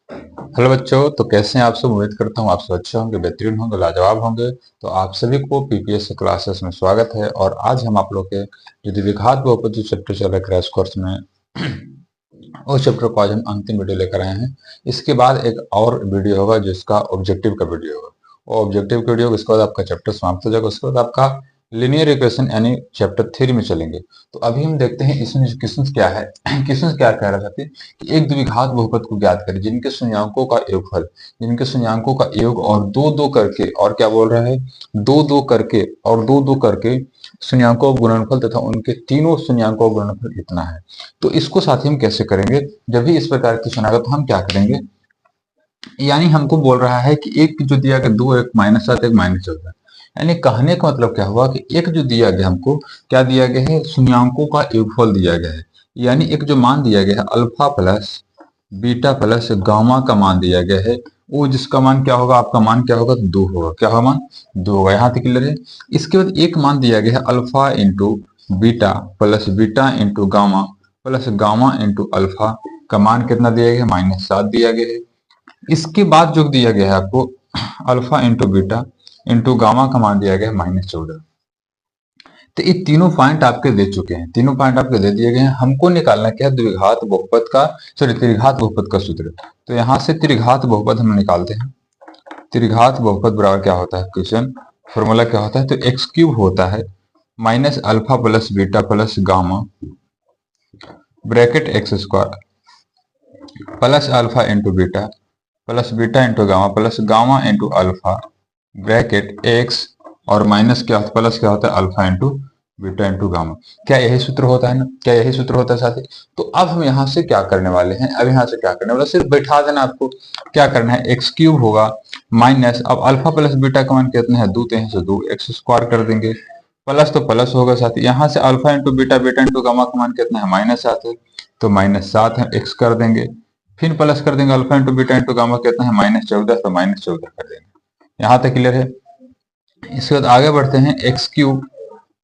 Hello बच्चों, तो कैसे हैं आप सब। उम्मीद करता हूँ आप सब अच्छे होंगे, बेहतरीन होंगे, लाजवाब होंगे। तो आप सभी को पीपीएस क्लासेस में स्वागत है। और आज हम आप लोग के जो द्विघात बहुपद जो चैप्टर चल रहा है क्रैश कोर्स में उस चैप्टर को आज हम अंतिम वीडियो लेकर आए हैं। इसके बाद एक और वीडियो होगा जिसका ऑब्जेक्टिव का वीडियो होगा। वो ऑब्जेक्टिव का वीडियो उसके बाद आपका चैप्टर समाप्त हो जाएगा। उसके बाद आपका लिनियर इक्वेशन यानी चैप्टर 3 में चलेंगे। तो अभी हम देखते हैं इसमें जो क्वेश्चन क्या है क्वेश्चन क्या कह रहा था कि एक द्विघात बहुपद को ज्ञात करें जिनके शून्यंकों का योगफल, जिनके शून्यंकों का योग और दो दो करके, और क्या बोल रहा है, दो दो करके और दो दो करके शून्यंकों का गुणनफल तथा उनके तीनों शून्यंकों का गुणनफल इतना है। तो इसको साथी हम कैसे करेंगे। जब भी इस प्रकार की सुनागा तो हम क्या करेंगे, यानी हमको बोल रहा है कि एक जो दिया गया दो, एक -7 एक -14, यानी कहने का मतलब क्या हुआ कि एक जो दिया गया हमको क्या दिया गया है, शून्यंकों का योगफल दिया गया है। यानी एक जो मान दिया गया है alpha plus beta plus gamma का मान दिया गया है, वो जिसका मान क्या होगा, आपका मान क्या होगा, दो होगा। क्या होगा, मान दो होगा। यहाँ तक क्लियर है। इसके बाद एक मान दिया गया है alpha into beta plus beta into gamma plus gamma into alpha का मान कितना दिया गया है, -7 दिया गया है। इसके बाद जो दिया गया है आपको alpha into beta into gamma का मान दिया गया है -14। तो ये तीनों पॉइंट आपके दे चुके हैं, तीनों पॉइंट आपके दे दिए गए हैं। हमको निकालना क्या है, द्विघात बहुपद का, सॉरी त्रिघात बहुपद का सूत्र। तो यहाँ से त्रिघात बहुपद हम निकालते हैं। त्रिघात बहुपद बराबर क्या होता है, क्वेश्चन फॉर्मूला क्या होता है, तो एक्स क्यूब होता है minus alpha plus beta plus gamma bracket x square plus alpha into beta plus beta into gamma plus gamma into alpha bracket x, और माइनस क्या होता है, प्लस क्या होता है, alpha into beta into gamma. क्या यही सूत्र होता है ना, क्या यही सूत्र होता है साथी। तो अब हम यहाँ से क्या करने वाले हैं, अब यहाँ से क्या करने वाले, सिर्फ बैठा देना आपको। क्या करना है, एक्स क्यूब होगा माइनस, अब अल्फा प्लस बीटा का मान कितना है, दो, तो यहाँ से दो एक्स स्क्वायर कर देंगे, प्लस तो प्लस होगा साथी, यहाँ से alpha into beta beta into gamma का मान कितना है, -7 है, तो -7 है एक्स कर देंगे, फिर प्लस कर देंगे alpha into beta into gamma कितना है, -14, तो -14 कर देंगे। यहाँ तक क्लियर है। इसके बाद आगे बढ़ते हैं, x cube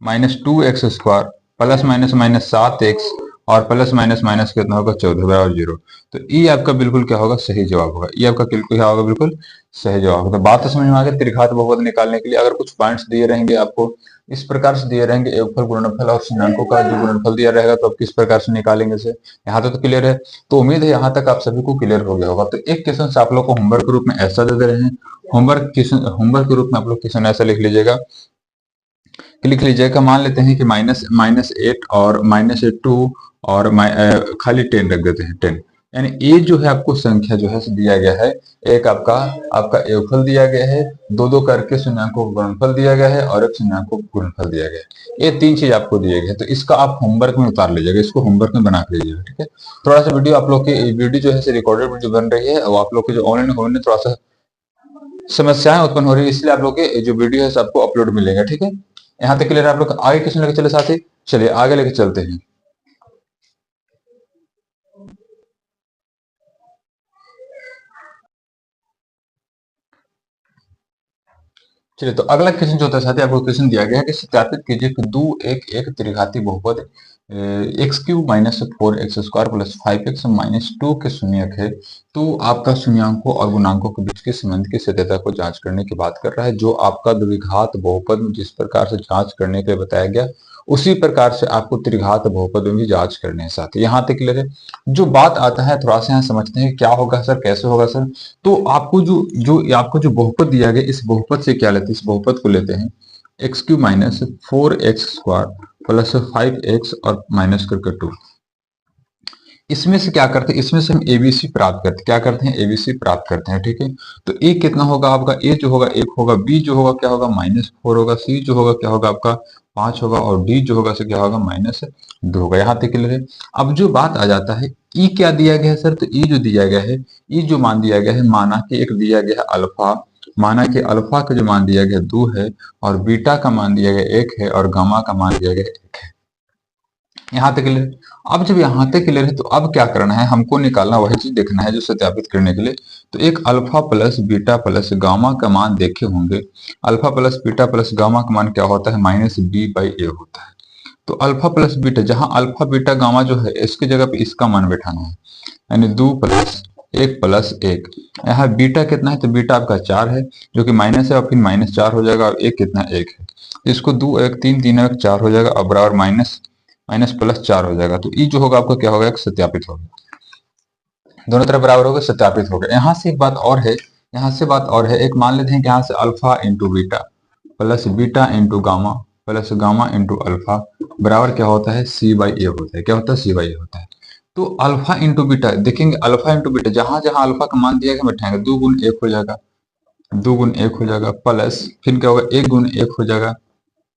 minus two x square plus minus minus 7x और प्लस माइनस माइनस कितना होगा, 14 बराबर 0। तो ये आपका बिल्कुल क्या होगा, सही जवाब होगा। ये आपका बिल्कुल क्या होगा, बिल्कुल सही जवाब होगा। तो बात तो समझ में आ गई। त्रिघात बहुपद निकालने के लिए अगर कुछ पॉइंट्स दिए रहेंगे आपको, इस प्रकार से दिए रहेंगे, योगफल गुणनफल और शून्यंकों का जो गुणनफल दिया रहेगा, तो आप किस प्रकार से निकालेंगे से, यहाँ तक तो क्लियर है। तो उम्मीद है यहाँ तक आप सभी को क्लियर हो गया होगा। तो एक क्वेश्चन आप लोग को होमवर्क के रूप में ऐसा दे रहे हैं, होमवर्क के रूप में आप लोग क्वेश्चन ऐसा लिख लीजिएगा, लिख लीजिएगा। मान लेते हैं कि -8 और -2 और खाली 10 रख देते हैं, 10। यानी ये जो है आपको संख्या जो है दिया गया है, एक आपका आपका योगफल दिया गया है, दो दो करके शून्यंकों का गुणनफल दिया गया है, और एक शून्यंकों का गुणनफल दिया गया है। ये तीन चीज आपको दिए गए हैं। तो इसका आप होमवर्क में उतार लीजिएगा, इसको होमवर्क में बना के लीजिएगा, ठीक है। थोड़ा सा वीडियो आप लोग की वीडियो जो है रिकॉर्डेड वीडियो बन रही है, और आप लोग के जो ऑनलाइन होने थोड़ा सा समस्याएं उत्पन्न हो रही है, इसलिए आप लोग के जो वीडियो है सबको अपलोड मिलेगा, ठीक है। यहाँ तक क्लियर। आप लोग आगे क्वेश्चन लेके चले साथी, चलिए आगे लेके चलते हैं। चलिए, तो अगला क्वेश्चन जो होता है साथी, आपको क्वेश्चन दिया गया है कि सत्यापित कीजिए कि दो एक एक त्रिघाती बहुपद x cube minus 4x square plus 5x minus 2 के शून्यक है। तो आपका शून्यंकों और गुणांकों के बीच के संबंध की सत्यता को जांच करने की बात कर रहा है। जो आपका द्विघात बहुपद में जिस प्रकार से जांच करने के लिए बताया गया, उसी प्रकार से आपको त्रिघात बहुपद में भी जांच करने है साथी। यहाँ तक क्लियर है। जो बात आता है थोड़ा सा यहाँ समझते हैं क्या होगा सर, कैसे होगा सर। तो आपको जो जो आपको जो बहुपद दिया गया, इस बहुपद से क्या लेते हैं, इस बहुपद को लेते हैं x cube minus 4x square plus 5x और माइनस करके 2। इसमें से क्या करते हैं, इसमें से हम एबीसी प्राप्त करते हैं। क्या करते हैं, एबीसी प्राप्त करते हैं, ठीक है। तो ए कितना होगा आपका, ए जो होगा 1 होगा, बी जो होगा क्या होगा, -4 होगा, सी जो होगा क्या होगा आपका 5 होगा, और डी जो होगा से क्या होगा, -2 होगा। यहाँ तक क्लियर है। अब जो बात आ जाता है, ई क्या दिया गया है सर, तो ई जो दिया गया है, ई जो मान दिया गया है, माना कि एक दिया गया है अल्फा, माना कि अल्फा का जो मान दिया गया 2 है, और बीटा का मान दिया गया 1 है, और गामा का मान दिया गया 1 है। यहाँ तक क्लियर। अब जब यहाँ तक क्लियर है, तो अब क्या करना है, हमको निकालना वही चीज देखना है जो सत्यापित करने के लिए। तो एक alpha plus beta plus gamma का मान देखे होंगे। Alpha plus beta plus gamma का मान क्या होता है, -b/a होता है। तो अल्फा प्लस बीटा, जहां अल्फा बीटा गामा जो है, इसकी जगह पे इसका मान बैठाना है, यानी 2 प्लस 1 प्लस 1। यहाँ बीटा कितना है, तो बीटा आपका 4 है जो कि माइनस है, और फिर -4 हो जाएगा, और एक कितना 1 है, तो इसको 2 1 3 3 1 4 हो जाएगा, और बराबर माइनस माइनस प्लस 4 हो जाएगा। तो ये जो होगा आपका क्या होगा, एक सत्यापित होगा, दोनों तरफ बराबर हो गए, सत्यापित हो गए। यहाँ से एक बात और है, यहाँ से बात और है, एक मान लेते हैं कि यहाँ से alpha into beta plus beta into gamma plus gamma into alpha बराबर क्या होता है, सी बाई ए होता है। क्या होता है, सी बाई ए होता है। तो अल्फा इंटू बीटा देखेंगे, अल्फा इंटू बीटा जहां जहां अल्फा का मान दिया गया बैठाएंगे, 2 गुण 1 हो जाएगा, 2 गुण 1 हो जाएगा, प्लस फिर क्या होगा, 1 गुण 1 हो जाएगा,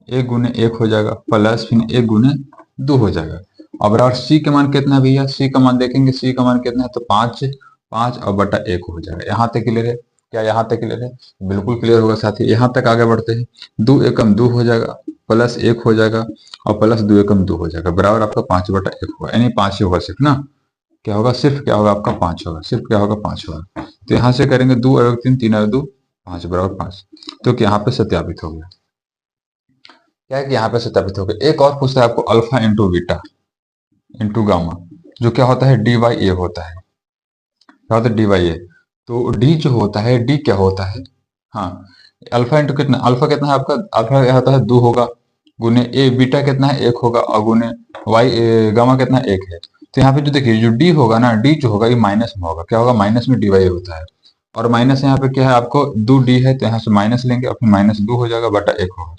1 गुने 1 हो जाएगा, प्लस फिर 1 गुने 2 हो जाएगा। अब बराबर सी का मान कितना है भैया, सी का मान देखेंगे, सी का मान कितना है, तो 5 5 और बटा 1 हो जाएगा। यहाँ तक क्लियर है, क्या यहाँ तक क्लियर है, बिल्कुल क्लियर होगा साथी। यहाँ तक आगे बढ़ते हैं, 2 एकम 2 हो जाएगा, प्लस 1 हो जाएगा, और प्लस 2 एकम 2 हो जाएगा, बराबर आपका 5 बटा 1 होगा, यानी 5 ही होगा सिर्फ ना, क्या होगा सिर्फ, क्या होगा आपका 5 होगा, सिर्फ क्या होगा 5 होगा। तो यहाँ से करेंगे 2 और 3 3 और 2 5 बराबर 5, तो यहाँ पे सत्यापित हो गया। क्या है कि यहाँ पे सत्यापित हो गया। एक और पूछता है आपको, alpha into beta into gamma, जो क्या होता है, डी बाई ए होता है। क्या होता है, डी बाई ए। तो डी जो होता है, डी क्या होता है, हाँ, अल्फा इंटू कितना, अल्फा कितना है आपका, अल्फा क्या होता है 2 होगा, गुने ए बीटा कितना है 1 होगा, और गुने वाई गामा कितना 1 है। तो यहाँ पे जो देखिए, जो डी होगा ना, डी जो होगा ये माइनस में होगा, क्या होगा, माइनस में डी बाई होता है, और माइनस यहाँ पे क्या है आपको 2 डी है, तो यहाँ से माइनस लेंगे, और फिर -2 हो जाएगा बटा 1 होगा।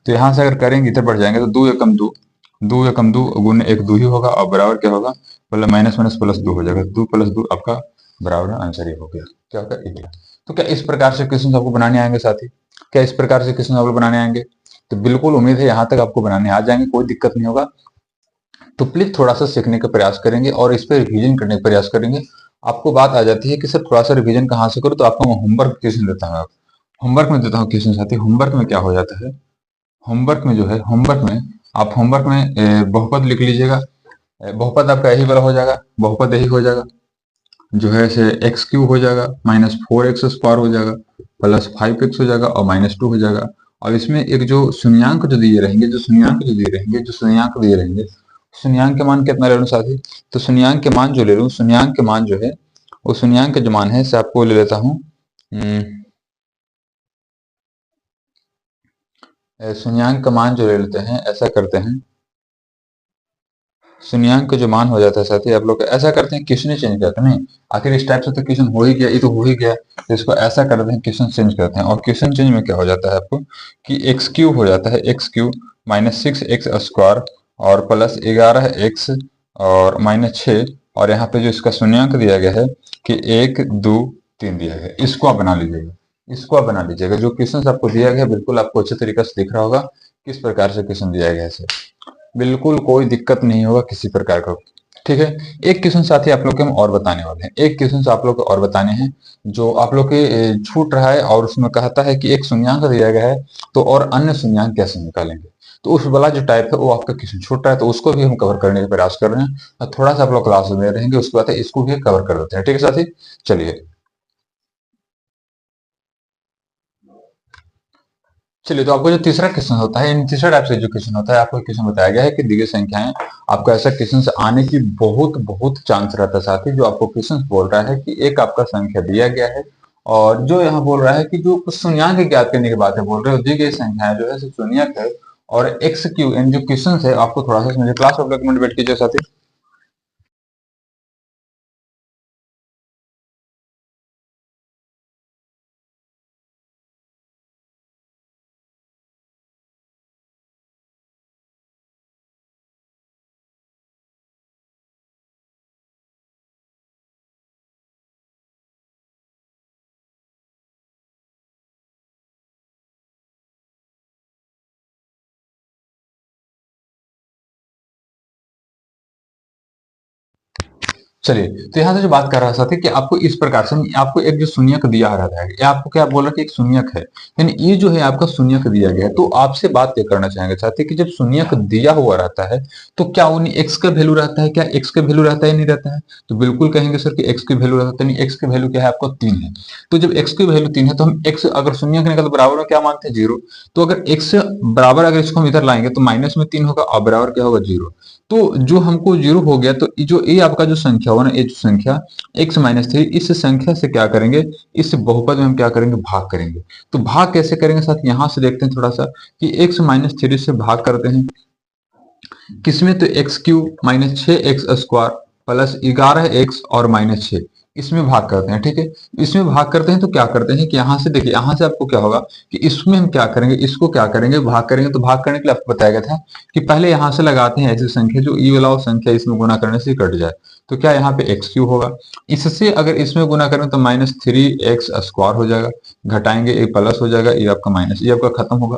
तो यहाँ से अगर करेंगे, इधर बढ़ जाएंगे, तो 2 एकम 2, 2 एकम 2 गुने 1 2 ही होगा, और बराबर क्या होगा, मतलब माइनस माइनस प्लस 2 हो जाएगा, 2 प्लस 2 आपका बराबर आंसर ही हो गया। क्या होगा, 18। तो क्या इस प्रकार से क्वेश्चन आपको बनाने आएंगे साथी, क्या इस प्रकार से क्वेश्चन आपको बनाने आएंगे, तो बिल्कुल उम्मीद है यहाँ तक आपको बनाने आ जाएंगे, कोई दिक्कत नहीं होगा। तो प्लीज थोड़ा सा सीखने का प्रयास करेंगे, और इस पर रिवीजन करने का प्रयास करेंगे। आपको बात आ जाती है कि सर थोड़ा सा रिवीजन कहाँ से करो, तो आपको मैं होमवर्क क्वेश्चन देता हूँ, होमवर्क में देता हूँ क्वेश्चन साथी। होमवर्क में क्या हो जाता है, होमवर्क में जो है, होमवर्क में आप होमवर्क में बहुपद लिख लीजिएगा। बहुपद आपका यही वाला हो जाएगा, बहुपद यही हो जाएगा, जो है से एक्स क्यूब हो जाएगा, -4x² हो जाएगा, +5x हो जाएगा, और -2 हो जाएगा। और इसमें एक जो शून्यांक जो दिए रहेंगे, जो शून्यांक जो दिए रहेंगे, जो शून्यांक दिए रहेंगे, शून्यांक के मान कितना ले लूँ साथी, तो शून्यांक के मान जो ले लूँ, शून्यांक के मान जो है, वो शून्यांक के जो मान है से आपको ले लेता हूँ, शून्यांक का मान जो ले लेते हैं, ऐसा करते हैं, शून्यांक का जो मान हो जाता है साथी, आप लोग ऐसा करते हैं, क्वेश्चन ही चेंज करते हैं, नहीं आखिर इस टाइप से तो क्वेश्चन हो ही गया, ये तो हो ही गया, तो इसको ऐसा करते हैं, क्वेश्चन चेंज करते हैं। और क्वेश्चन चेंज में क्या हो जाता है आपको, कि एक्स क्यूब हो जाता है, एक्स क्यूब -6x² और +11x और -6, और यहाँ पे जो इसका शून्यांक दिया गया है कि 1 2 3 दिया गया है, इसको आप बना लीजिएगा, इसको आप बना लीजिएगा। जो क्वेश्चन आपको दिया गया है बिल्कुल आपको अच्छे तरीके से दिख रहा होगा किस प्रकार से क्वेश्चन दिया गया है, बिल्कुल कोई दिक्कत नहीं होगा किसी प्रकार का। ठीक है, एक क्वेश्चन साथी आप लोग के हम और बताने वाले हैं, एक क्वेश्चन आप लोग को और बताने हैं, जो आप लोग के छूट रहा है, और उसमें कहता है कि एक शून्यांक दिया गया है, तो और अन्य शून्यांक कैसे निकालेंगे, तो उस वाला जो टाइप है वो आपका क्वेश्चन छूट रहा है, तो उसको भी हम कवर करने का प्रयास कर रहे हैं, और थोड़ा सा आप लोग क्लास में रहेंगे, उसके बाद इसको भी कवर कर देते हैं। ठीक है साथी, चलिए चलिए, तो आपको जो तीसरा क्वेश्चन होता है, इन तीसरा टाइप से जो क्वेश्चन होता है, आपको क्वेश्चन बताया गया है कि दी गई संख्याएं, आपको ऐसा क्वेश्चन से आने की बहुत बहुत चांस रहता है साथी। जो आपको क्वेश्चन बोल रहा है कि एक आपका संख्या दिया गया है, और जो यहाँ बोल रहा है कि जो कुछ शून्यांक ज्ञात करने की बात है बोल रहे हो, दी गई संख्या जो है शून्यक है, और एक्स क्यू इन जो क्वेश्चन है आपको थोड़ा सा समझिए। क्लास ऑफ डॉक्यूमेंट बैठ कीजिए साथी। चलिए, तो यहाँ से जो बात कर रहा था कि आपको इस प्रकार से आपको एक जो शून्यक दिया रहता है, या आपको क्या बोल रहा है कि एक शून्यक है, यानी ये जो है आपका शून्यक दिया गया है, तो आपसे बात ये करना चाहेंगे साथी कि जब शून्यक दिया हुआ रहता है, तो क्या उन्हें एक्स का वैल्यू रहता है, क्या एक्स का वैल्यू रहता है नहीं रहता है, तो बिल्कुल कहेंगे सर कि एक्स की वैल्यू रहता है, एक्स की वैल्यू क्या है आपको 3 है। तो जब एक्स की वैल्यू 3 है, तो हम एक्स अगर शून्यक निकल बराबर में क्या मानते हैं 0, तो अगर एक्स बराबर अगर इसको हम इधर लाएंगे तो माइनस में 3 होगा, और बराबर क्या होगा 0। तो जो हमको जीरो हो गया, तो जो ये आपका जो संख्या होगा ना, ये जो संख्या x माइनस थ्री, इस संख्या से क्या करेंगे, इस बहुपद में हम क्या करेंगे, भाग करेंगे। तो भाग कैसे करेंगे साथ, यहां से देखते हैं थोड़ा सा कि x माइनस थ्री से भाग करते हैं किसमें, तो एक्स क्यूब माइनस छह एक्स स्क्वायर प्लस 11x और माइनस छह, इसमें भाग करते हैं। ठीक है, इसमें भाग करते हैं तो क्या करते हैं कि यहां से देखिए, यहां से आपको क्या होगा कि इसमें हम क्या करेंगे, इसको क्या करेंगे, भाग करेंगे। तो भाग करने के लिए आपको बताया गया था कि पहले यहां से लगाते हैं ऐसी संख्या जो ई वाला संख्या इसमें गुना करने से कट जाए। तो क्या यहाँ पे एक्स क्यूब होगा, इससे अगर इसमें गुना करें तो माइनस थ्री एक्स स्क्वायर हो जाएगा, घटाएंगे ये प्लस हो जाएगा, ये आपका माइनस, ये आपका खत्म होगा।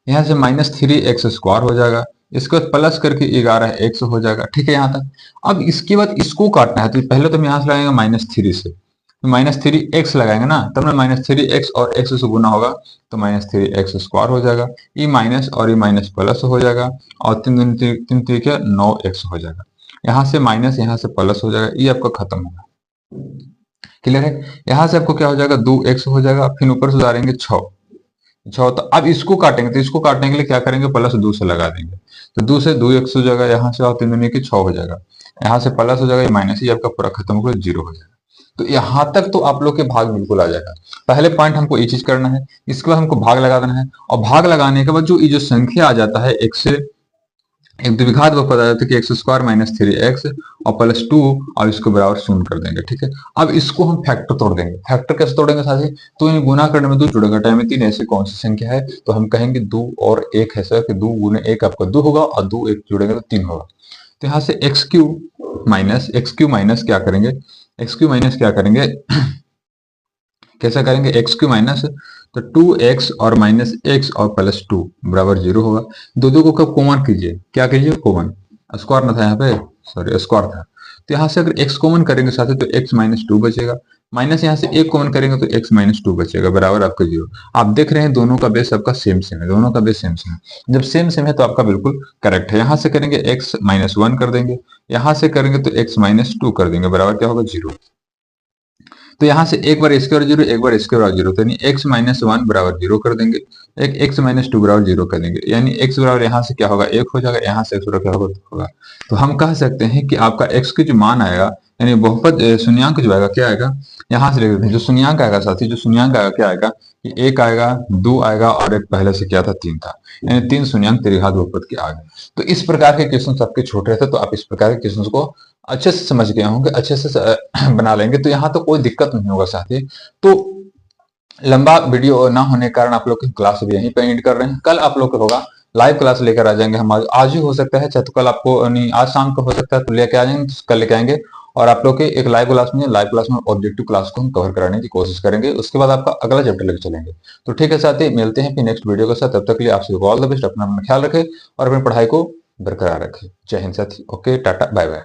यहाँ से माइनस थ्री एक्स स्क्वायर हो जाएगा, इसके बाद प्लस करके 11x हो जाएगा। ठीक है यहाँ तक। अब इसके बाद इसको काटना है, तो पहले तो हम यहाँ से लगाएंगे माइनस थ्री से, तो माइनस थ्री एक्स लगाएंगे ना, तब ना माइनस थ्री एक्स और एक्स से गुना होगा, तो माइनस थ्री एक्स स्क्वायर हो जाएगा, ये माइनस और ये माइनस प्लस हो जाएगा, और तीन तीन नौ एक्स हो जाएगा। यहाँ से माइनस, यहाँ से प्लस हो जाएगा, ये आपका खत्म होगा। क्लियर है। यहाँ से आपको क्या हो जाएगा, दो एक्स हो जाएगा, फिर ऊपर से उतारेंगे छह, अच्छा होता। अब इसको काटेंगे, तो इसको काटने के लिए क्या करेंगे, प्लस दो से लगा देंगे, तो दो से दो एक्स हो जाएगा, यहाँ से और तीन दुनिया की छह हो जाएगा, यहाँ से प्लस हो जाएगा, ये माइनस, ही आपका पूरा खत्म होकर जीरो हो जाएगा। तो यहाँ तक तो आप लोग के भाग बिल्कुल आ जाएगा। पहले पॉइंट हमको ये चीज करना है, इसके बाद हमको भाग लगा देना है, और भाग लगाने के बाद जो ये जो संख्या आ जाता है एक से एक द्विघात बहुपद आ जाता है कि x square minus three x और प्लस टू, और इसको बराबर शून्य कर देंगे। ठीक है, अब इसको हम फैक्टर तोड़ देंगे। फैक्टर कैसे तोड़ेंगे साथी, तो इन गुना करने में दो, जुड़े घटाए में तीन, ऐसी कौन सी संख्या है, तो हम कहेंगे दो और एक है सर, कि दो गुने एक आपका दो होगा, और दो एक जुड़ेंगे तो तीन होगा। तो यहाँ से एक्स क्यू माइनस क्या करेंगे, एक्स क्यू माइनस क्या करेंगे, कैसा करेंगे, एक्स क्यू माइनस, तो टू एक्स और माइनस एक्स और प्लस टू बराबर जीरो होगा। दो दो को कब कॉमन कीजिए, क्या कीजिए, कॉमन, स्क्वायर ना था यहाँ पे, सॉरी स्क्वायर था। तो यहाँ से अगर एक्स कॉमन करेंगे साथ, तो एक्स माइनस टू बचेगा, माइनस यहाँ से एक कॉमन करेंगे तो एक्स माइनस टू बचेगा, बराबर आपका जीरो। आप देख रहे हैं दोनों का बेस आपका सेम सेम है, दोनों का बेस सेम सेम है। जब सेम सेम है तो आपका बिल्कुल करेक्ट है। यहाँ से करेंगे एक्स माइनस वन कर देंगे, यहाँ से करेंगे तो एक्स माइनस टू कर देंगे, बराबर क्या होगा, जीरो। तो यहाँ से एक बार इसके बराबर जीरो, एक बार इसके बराबर जीरो, तो यानी एक्स माइनस वन बराबर जीरो कर देंगे, एक एक्स माइनस टू बराबर जीरो कर देंगे, यानी एक्स बराबर यहाँ से क्या होगा, एक हो जाएगा, यहाँ से एक्स बराबर क्या होगा। तो हम कह सकते हैं कि आपका एक्स की जो मान आएगा, यानी बहुपद शून्यांक जो आएगा, क्या आएगा, यहाँ से लिख देते हैं, जो शून्यांक आएगा साथी, जो शून्यांक आएगा क्या आएगा, कि एक आएगा, दो आएगा, और एक पहले से क्या था, तीन था, यानी तीन शून्यांक त्रिघात बहुपद के आ गए। तो इस प्रकार के क्वेश्चन आपके छोटे रहते, तो आप इस प्रकार के क्वेश्चन को अच्छे से समझ गए होंगे, अच्छे से बना लेंगे, तो यहाँ तो कोई दिक्कत नहीं होगा साथी। तो लंबा वीडियो ना होने के कारण आप लोग की क्लास भी यहीं पे एंड कर रहे हैं। कल आप लोग को होगा लाइव क्लास लेकर आ जाएंगे हम, आज ही हो सकता है, चाहे तो कल आपको नहीं, आज शाम को हो सकता है, तो लेके आ जाएंगे, कल लेके आएंगे, और आप लोग के एक लाइव क्लास में ऑब्जेक्टिव क्लास को हम कवर कराने की कोशिश करेंगे। उसके बाद आपका अगला चैप्टर लेकर चलेंगे। तो ठीक है साथी, मिलते हैं फिर नेक्स्ट वीडियो के साथ। तब तक के लिए आपसे ऑल द बेस्ट, अपना ख्याल रखें और अपनी पढ़ाई को बरकरार रखें। जय हिंद साथी, ओके, टाटा, बाय बाय।